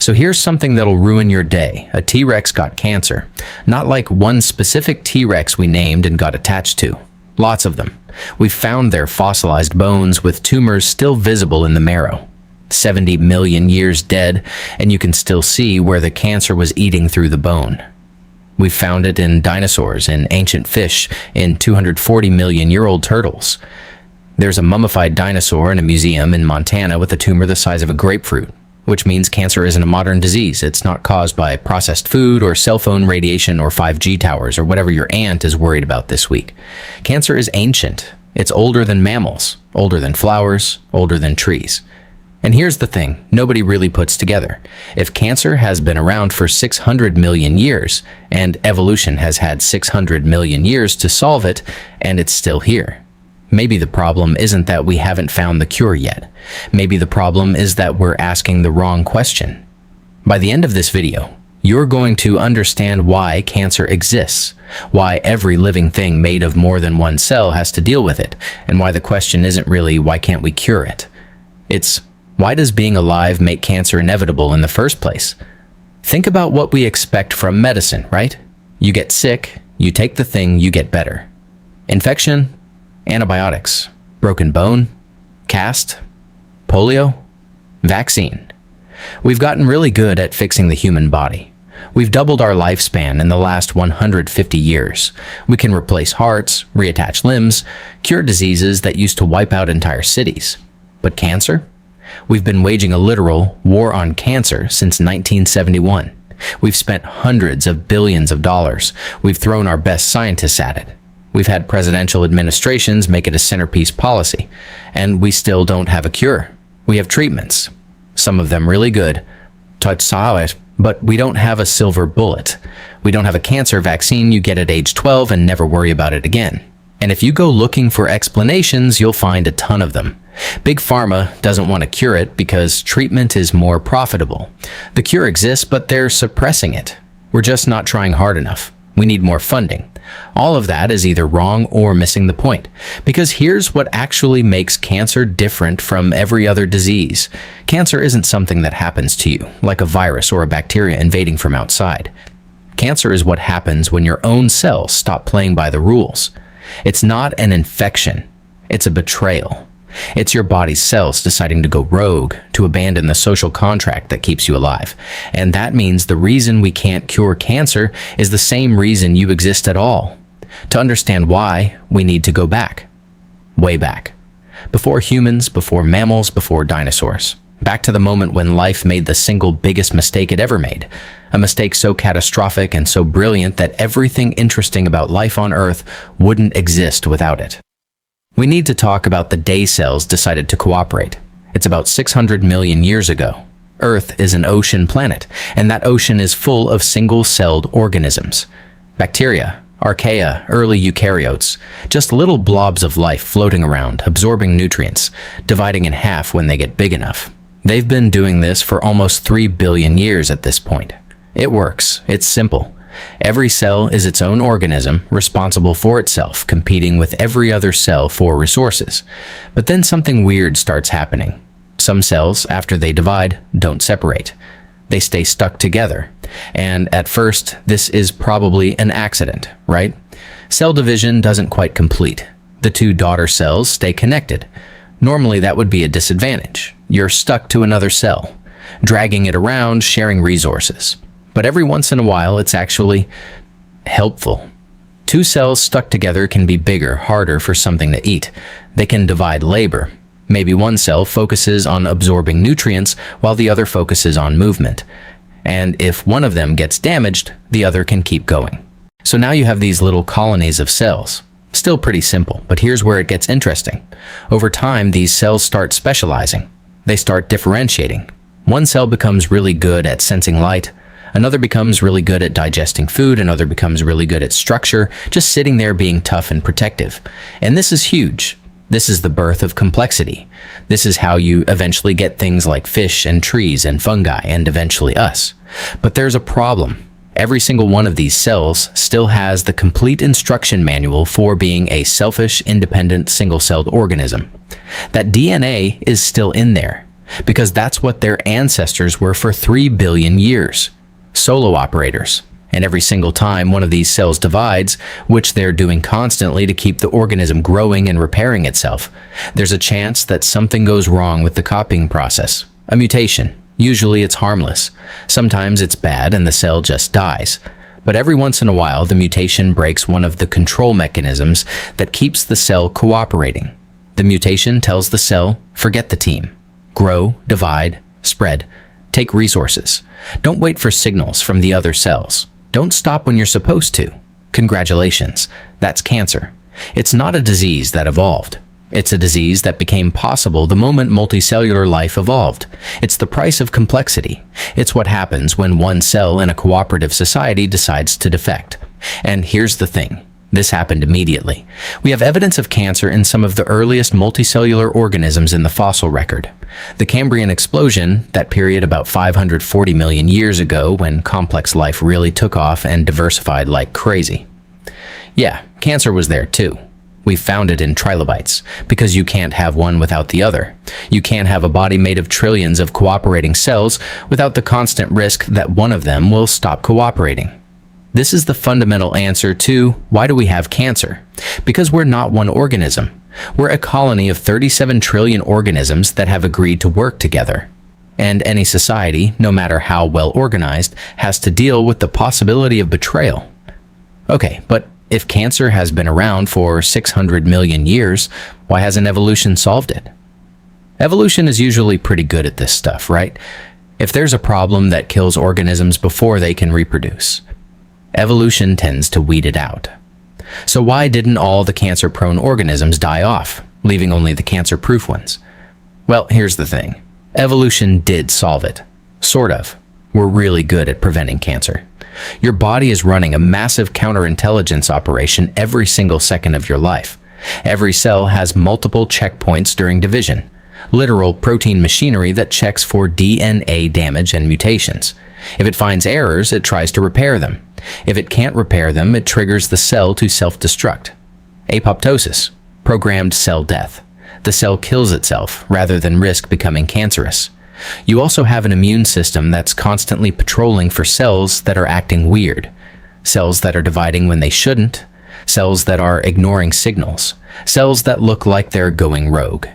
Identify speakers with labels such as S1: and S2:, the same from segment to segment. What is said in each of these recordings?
S1: So here's something that'll ruin your day. A T-Rex got cancer. Not like one specific T-Rex we named and got attached to. Lots of them. We've found their fossilized bones with tumors still visible in the marrow. 70 million years dead, and you can still see where the cancer was eating through the bone. We've found it in dinosaurs, in ancient fish, in 240 million-year-old turtles. There's a mummified dinosaur in a museum in Montana with a tumor the size of a grapefruit, which means cancer isn't a modern disease. It's not caused by processed food or cell phone radiation or 5G towers or whatever your aunt is worried about this week. Cancer is ancient. It's older than mammals, older than flowers, older than trees. And here's the thing nobody really puts together. If cancer has been around for 600 million years, and evolution has had 600 million years to solve it, and it's still here, maybe the problem isn't that we haven't found the cure yet. Maybe the problem is that we're asking the wrong question. By the end of this video, you're going to understand why cancer exists, why every living thing made of more than one cell has to deal with it, and why the question isn't really why can't we cure it. It's why does being alive make cancer inevitable in the first place? Think about what we expect from medicine, right? You get sick, you take the thing, you get better. Infection, antibiotics, broken bone, cast, polio, vaccine. We've gotten really good at fixing the human body. We've doubled our lifespan in the last 150 years. We can replace hearts, reattach limbs, cure diseases that used to wipe out entire cities. But cancer? We've been waging a literal war on cancer since 1971. We've spent hundreds of billions of dollars. We've thrown our best scientists at it. We've had presidential administrations make it a centerpiece policy, and we still don't have a cure. We have treatments, some of them really good, but we don't have a silver bullet. We don't have a cancer vaccine you get at age 12 and never worry about it again. And if you go looking for explanations, you'll find a ton of them. Big Pharma doesn't want to cure it because treatment is more profitable. The cure exists, but they're suppressing it. We're just not trying hard enough. We need more funding. All of that is either wrong or missing the point. Because here's what actually makes cancer different from every other disease. Cancer isn't something that happens to you, like a virus or a bacteria invading from outside. Cancer is what happens when your own cells stop playing by the rules. It's not an infection. It's a betrayal. It's your body's cells deciding to go rogue, to abandon the social contract that keeps you alive. And that means the reason we can't cure cancer is the same reason you exist at all. To understand why, we need to go back. Way back. Before humans, before mammals, before dinosaurs. Back to the moment when life made the single biggest mistake it ever made. A mistake so catastrophic and so brilliant that everything interesting about life on Earth wouldn't exist without it. We need to talk about the day cells decided to cooperate. It's about 600 million years ago. Earth is an ocean planet, and that ocean is full of single-celled organisms. Bacteria, archaea, early eukaryotes, just little blobs of life floating around, absorbing nutrients, dividing in half when they get big enough. They've been doing this for almost 3 billion years at this point. It works. It's simple. Every cell is its own organism, responsible for itself, competing with every other cell for resources. But then something weird starts happening. Some cells, after they divide, don't separate. They stay stuck together. And at first, this is probably an accident, right? Cell division doesn't quite complete. The two daughter cells stay connected. Normally, that would be a disadvantage. You're stuck to another cell, dragging it around, sharing resources. But every once in a while, it's actually helpful. Two cells stuck together can be bigger, harder for something to eat. They can divide labor. Maybe one cell focuses on absorbing nutrients while the other focuses on movement. And if one of them gets damaged, the other can keep going. So now you have these little colonies of cells. Still pretty simple, but here's where it gets interesting. Over time, these cells start specializing. They start differentiating. One cell becomes really good at sensing light. Another becomes really good at digesting food. Another becomes really good at structure, just sitting there being tough and protective. And this is huge. This is the birth of complexity. This is how you eventually get things like fish and trees and fungi and eventually us. But there's a problem. Every single one of these cells still has the complete instruction manual for being a selfish, independent, single-celled organism. That DNA is still in there. because that's what their ancestors were for 3 billion years. Solo operators. And every single time one of these cells divides, which they're doing constantly to keep the organism growing and repairing itself, there's a chance that something goes wrong with the copying process. A mutation. Usually it's harmless. Sometimes it's bad and the cell just dies. But every once in a while, the mutation breaks one of the control mechanisms that keeps the cell cooperating. The mutation tells the cell, forget the team. Grow, divide, spread. Take resources. Don't wait for signals from the other cells. Don't stop when you're supposed to. Congratulations. That's cancer. It's not a disease that evolved. It's a disease that became possible the moment multicellular life evolved. It's the price of complexity. It's what happens when one cell in a cooperative society decides to defect. And here's the thing. This happened immediately. We have evidence of cancer in some of the earliest multicellular organisms in the fossil record. The Cambrian explosion, that period about 540 million years ago when complex life really took off and diversified like crazy. Yeah, cancer was there too. We found it in trilobites, because you can't have one without the other. You can't have a body made of trillions of cooperating cells without the constant risk that one of them will stop cooperating. This is the fundamental answer to why do we have cancer? Because we're not one organism. We're a colony of 37 trillion organisms that have agreed to work together. And any society, no matter how well organized, has to deal with the possibility of betrayal. Okay, but if cancer has been around for 600 million years, why hasn't evolution solved it? Evolution is usually pretty good at this stuff, right? If there's a problem that kills organisms before they can reproduce, evolution tends to weed it out. So why didn't all the cancer-prone organisms die off, leaving only the cancer-proof ones? Well, here's the thing. Evolution did solve it. Sort of. We're really good at preventing cancer. Your body is running a massive counterintelligence operation every single second of your life. Every cell has multiple checkpoints during division. Literal protein machinery that checks for DNA damage and mutations. If it finds errors, it tries to repair them. If it can't repair them, it triggers the cell to self-destruct. Apoptosis, programmed cell death. The cell kills itself rather than risk becoming cancerous. You also have an immune system that's constantly patrolling for cells that are acting weird. Cells that are dividing when they shouldn't. Cells that are ignoring signals. Cells that look like they're going rogue.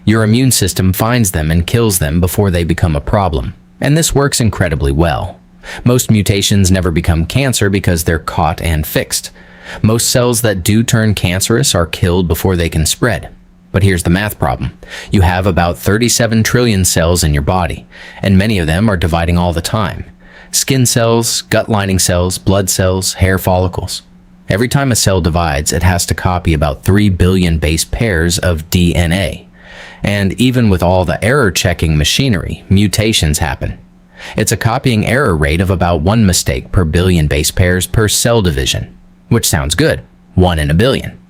S1: Your immune system finds them and kills them before they become a problem. And this works incredibly well. Most mutations never become cancer because they're caught and fixed. Most cells that do turn cancerous are killed before they can spread. But here's the math problem. You have about 37 trillion cells in your body, and many of them are dividing all the time. Skin cells, gut lining cells, blood cells, hair follicles. Every time a cell divides, it has to copy about 3 billion base pairs of DNA. And even with all the error-checking machinery, mutations happen. It's a copying error rate of about 1 mistake per billion base pairs per cell division, which sounds good, 1 in a billion.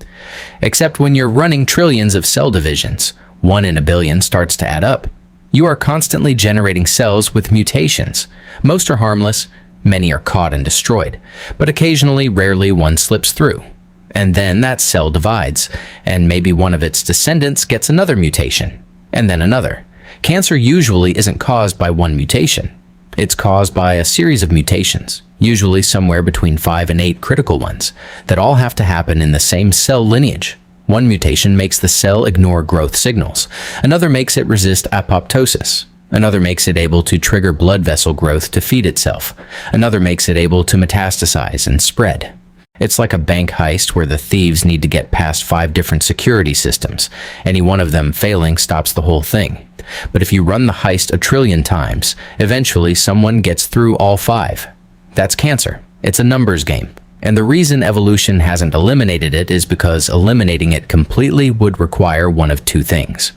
S1: Except when you're running trillions of cell divisions, 1 in a billion starts to add up. You are constantly generating cells with mutations. Most are harmless, many are caught and destroyed, but occasionally, rarely, one slips through. And then that cell divides, and maybe one of its descendants gets another mutation, and then another. Cancer usually isn't caused by one mutation. It's caused by a series of mutations, usually somewhere between 5 and 8 critical ones, that all have to happen in the same cell lineage. One mutation makes the cell ignore growth signals. Another makes it resist apoptosis. Another makes it able to trigger blood vessel growth to feed itself. Another makes it able to metastasize and spread. It's like a bank heist where the thieves need to get past 5 different security systems. Any one of them failing stops the whole thing. But if you run the heist a trillion times, eventually someone gets through all 5. That's cancer. It's a numbers game. And the reason evolution hasn't eliminated it is because eliminating it completely would require one of 2 things.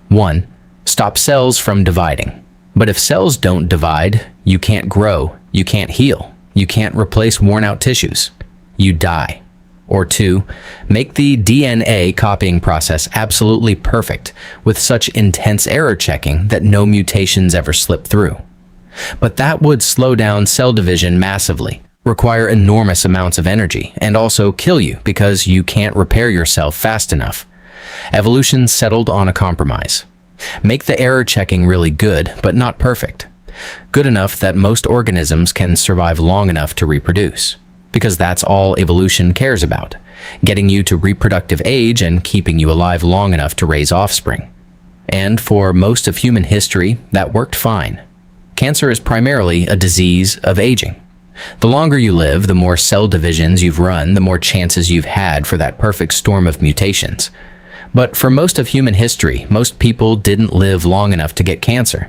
S1: 1, stop cells from dividing. But if cells don't divide, you can't grow, you can't heal, you can't replace worn-out tissues. You die. Or 2, make the DNA copying process absolutely perfect with such intense error checking that no mutations ever slip through. But that would slow down cell division massively, require enormous amounts of energy, and also kill you because you can't repair yourself fast enough. Evolution settled on a compromise. Make the error checking really good, but not perfect. Good enough that most organisms can survive long enough to reproduce. Because that's all evolution cares about, getting you to reproductive age and keeping you alive long enough to raise offspring. And for most of human history, that worked fine. Cancer is primarily a disease of aging. The longer you live, the more cell divisions you've run, the more chances you've had for that perfect storm of mutations. But for most of human history, most people didn't live long enough to get cancer.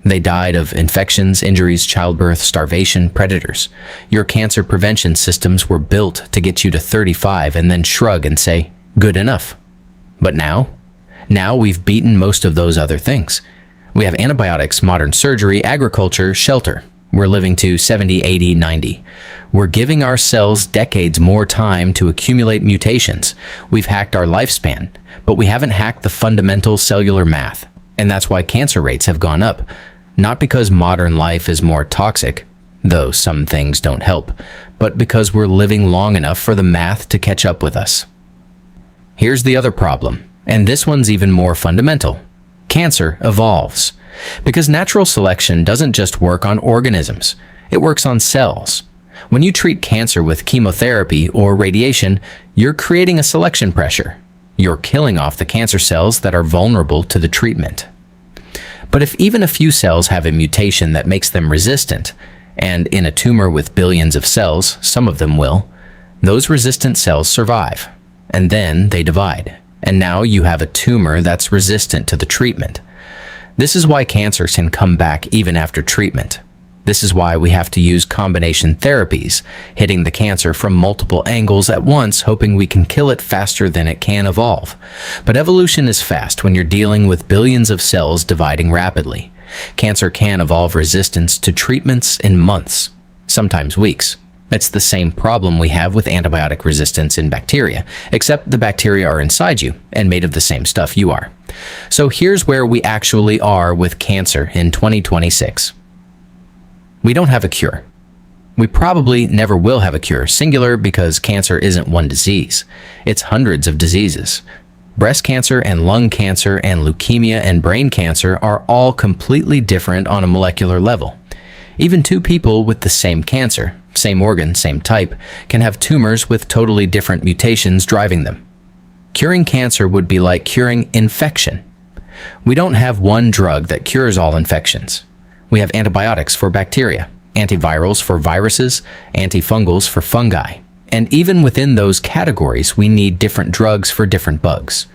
S1: They died of infections, injuries, childbirth, starvation, predators. Your cancer prevention systems were built to get you to 35 and then shrug and say, good enough. But now we've beaten most of those other things. We have antibiotics, modern surgery, agriculture, shelter. We're living to 70, 80, 90. We're giving our cells decades more time to accumulate mutations. We've hacked our lifespan, but we haven't hacked the fundamental cellular math. And that's why cancer rates have gone up. Not because modern life is more toxic, though some things don't help, but because we're living long enough for the math to catch up with us. Here's the other problem, and this one's even more fundamental. Cancer evolves. Because natural selection doesn't just work on organisms, it works on cells. When you treat cancer with chemotherapy or radiation, you're creating a selection pressure. You're killing off the cancer cells that are vulnerable to the treatment. But if even a few cells have a mutation that makes them resistant, and in a tumor with billions of cells, some of them will, those resistant cells survive, and then they divide. And now you have a tumor that's resistant to the treatment. This is why cancer can come back even after treatment. This is why we have to use combination therapies, hitting the cancer from multiple angles at once, hoping we can kill it faster than it can evolve. But evolution is fast when you're dealing with billions of cells dividing rapidly. Cancer can evolve resistance to treatments in months, sometimes weeks. It's the same problem we have with antibiotic resistance in bacteria, except the bacteria are inside you and made of the same stuff you are. So here's where we actually are with cancer in 2026. We don't have a cure. We probably never will have a cure, singular, because cancer isn't one disease. It's hundreds of diseases. Breast cancer and lung cancer and leukemia and brain cancer are all completely different on a molecular level. Even two people with the same cancer, same organ, same type, can have tumors with totally different mutations driving them. Curing cancer would be like curing infection. We don't have one drug that cures all infections. We have antibiotics for bacteria, antivirals for viruses, antifungals for fungi. And even within those categories, we need different drugs for different bugs.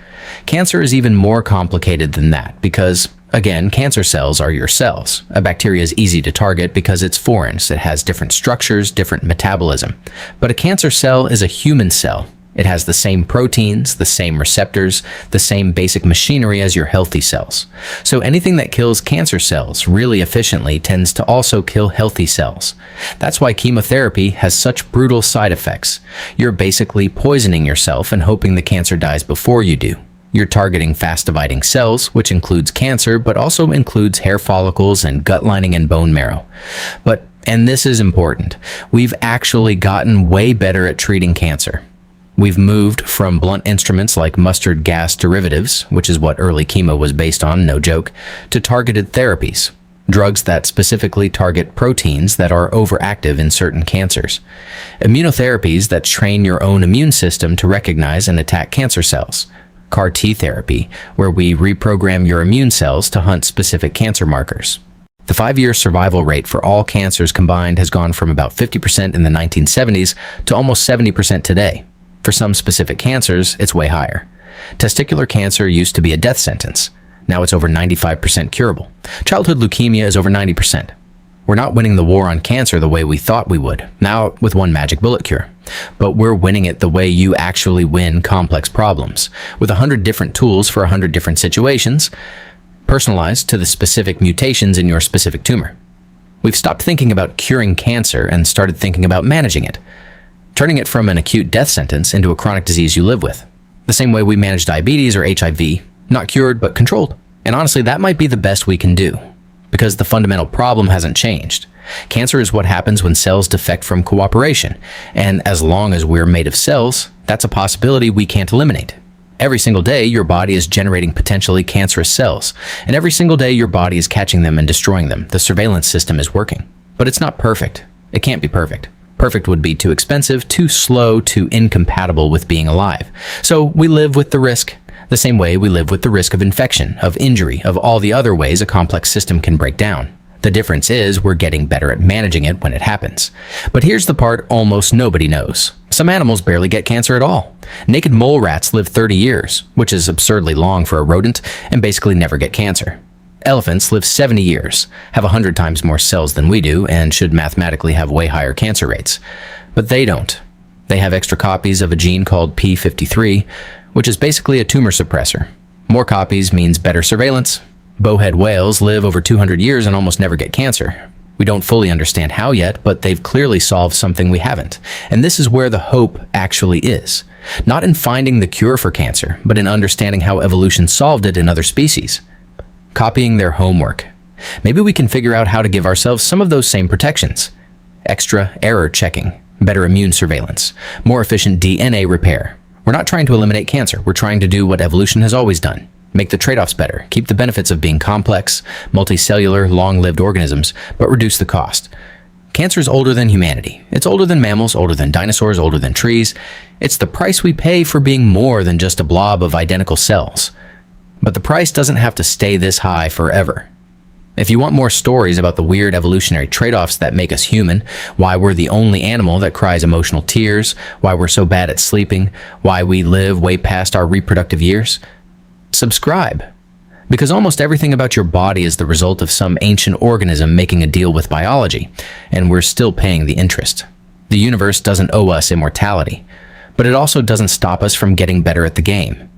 S1: Cancer is even more complicated than that because, again, cancer cells are your cells. A bacteria is easy to target because it's foreign, so it has different structures, different metabolism. But a cancer cell is a human cell. It has the same proteins, the same receptors, the same basic machinery as your healthy cells. So anything that kills cancer cells really efficiently tends to also kill healthy cells. That's why chemotherapy has such brutal side effects. You're basically poisoning yourself and hoping the cancer dies before you do. You're targeting fast-dividing cells, which includes cancer, but also includes hair follicles and gut lining and bone marrow. And this is important, we've actually gotten way better at treating cancer. We've moved from blunt instruments like mustard gas derivatives, which is what early chemo was based on, no joke, to targeted therapies, drugs that specifically target proteins that are overactive in certain cancers, immunotherapies that train your own immune system to recognize and attack cancer cells, CAR T therapy, where we reprogram your immune cells to hunt specific cancer markers. The 5-year survival rate for all cancers combined has gone from about 50% in the 1970s to almost 70% today. For some specific cancers, it's way higher. Testicular cancer used to be a death sentence. Now it's over 95% curable. Childhood leukemia is over 90%. We're not winning the war on cancer the way we thought we would, now with one magic bullet cure. But we're winning it the way you actually win complex problems, with 100 different tools for 100 different situations, personalized to the specific mutations in your specific tumor. We've stopped thinking about curing cancer and started thinking about managing it, turning it from an acute death sentence into a chronic disease you live with. The same way we manage diabetes or HIV, not cured but controlled. And honestly, that might be the best we can do, because the fundamental problem hasn't changed. Cancer is what happens when cells defect from cooperation, and as long as we're made of cells, that's a possibility we can't eliminate. Every single day, your body is generating potentially cancerous cells, and every single day your body is catching them and destroying them. The surveillance system is working. But it's not perfect. It can't be perfect. Perfect would be too expensive, too slow, too incompatible with being alive. So we live with the risk, the same way we live with the risk of infection, of injury, of all the other ways a complex system can break down. The difference is we're getting better at managing it when it happens. But here's the part almost nobody knows. Some animals barely get cancer at all. Naked mole rats live 30 years, which is absurdly long for a rodent, and basically never get cancer. Elephants live 70 years, have 100 times more cells than we do, and should mathematically have way higher cancer rates. But they don't. They have extra copies of a gene called P53, which is basically a tumor suppressor. More copies means better surveillance. Bowhead whales live over 200 years and almost never get cancer. We don't fully understand how yet, but they've clearly solved something we haven't. And this is where the hope actually is. Not in finding the cure for cancer, but in understanding how evolution solved it in other species. Copying their homework. Maybe we can figure out how to give ourselves some of those same protections. Extra error checking, better immune surveillance, more efficient DNA repair. We're not trying to eliminate cancer. We're trying to do what evolution has always done. Make the trade-offs better, keep the benefits of being complex, multicellular, long-lived organisms, but reduce the cost. Cancer is older than humanity. It's older than mammals, older than dinosaurs, older than trees. It's the price we pay for being more than just a blob of identical cells. But the price doesn't have to stay this high forever. If you want more stories about the weird evolutionary trade-offs that make us human, why we're the only animal that cries emotional tears, why we're so bad at sleeping, why we live way past our reproductive years, subscribe. Because almost everything about your body is the result of some ancient organism making a deal with biology, and we're still paying the interest. The universe doesn't owe us immortality, but it also doesn't stop us from getting better at the game.